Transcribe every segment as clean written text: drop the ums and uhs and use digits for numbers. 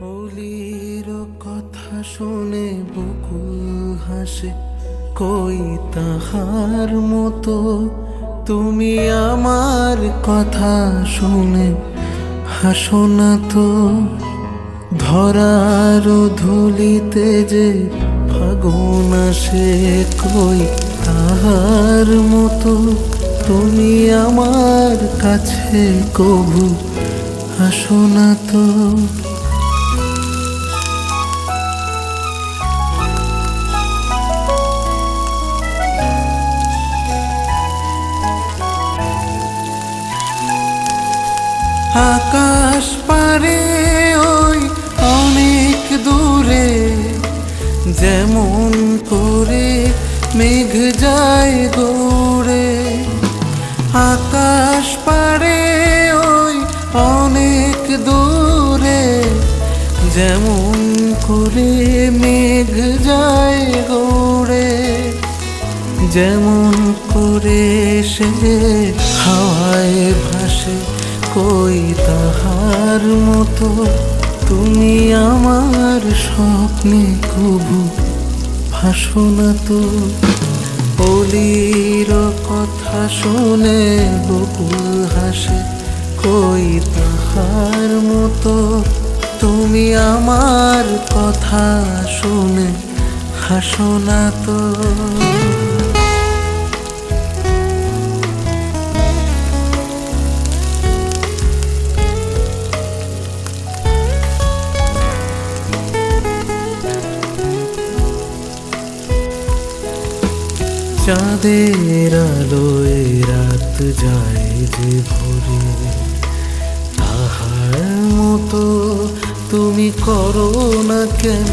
অলির কথা শুনে বকুল হাসে, কই তাহার মতো তুমি আমার কথা শুনে হাসো না তো। ধরার ধুলিতে যে ফাগুন আসে, কই তাহার মতো তুমি আমার কাছে কভু হাসো না তো। আকাশ পারে ওই অনেক দূরে, যেমন করে মেঘ যায় গৌড়ে। আকাশ পারে ওই অনেক দূরে, যেমন করে মেঘ যায় গৌড়ে। যেমন করে সে হাওয়ায় ভাসে, কই তাহার মতো তুমি আমার স্বপ্নে কভু ভাসো না তো। অলির কথা শুনে বকুল হাসে, কই তাহার মতো তুমি আমার কথা শুনে হাসো না তো। চাঁদের আলোয় রাত যায় যে ভোরে, তাহার মতো তুমি করো না কেন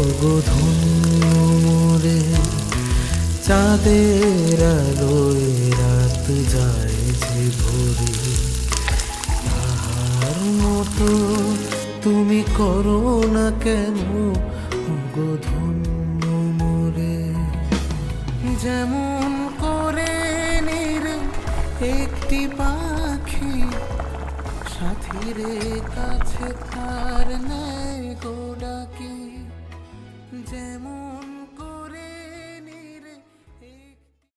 ওগো ধন্য মোরে। চাঁদের আলোয় রাত যায় যে ভোরে, তাহার মতো তুমি করো না কেন ওগো ধন্য মোরে। যেমন করে একটি পাখি সাথীর কাছে তার নেয় গো ডাকি, যেমন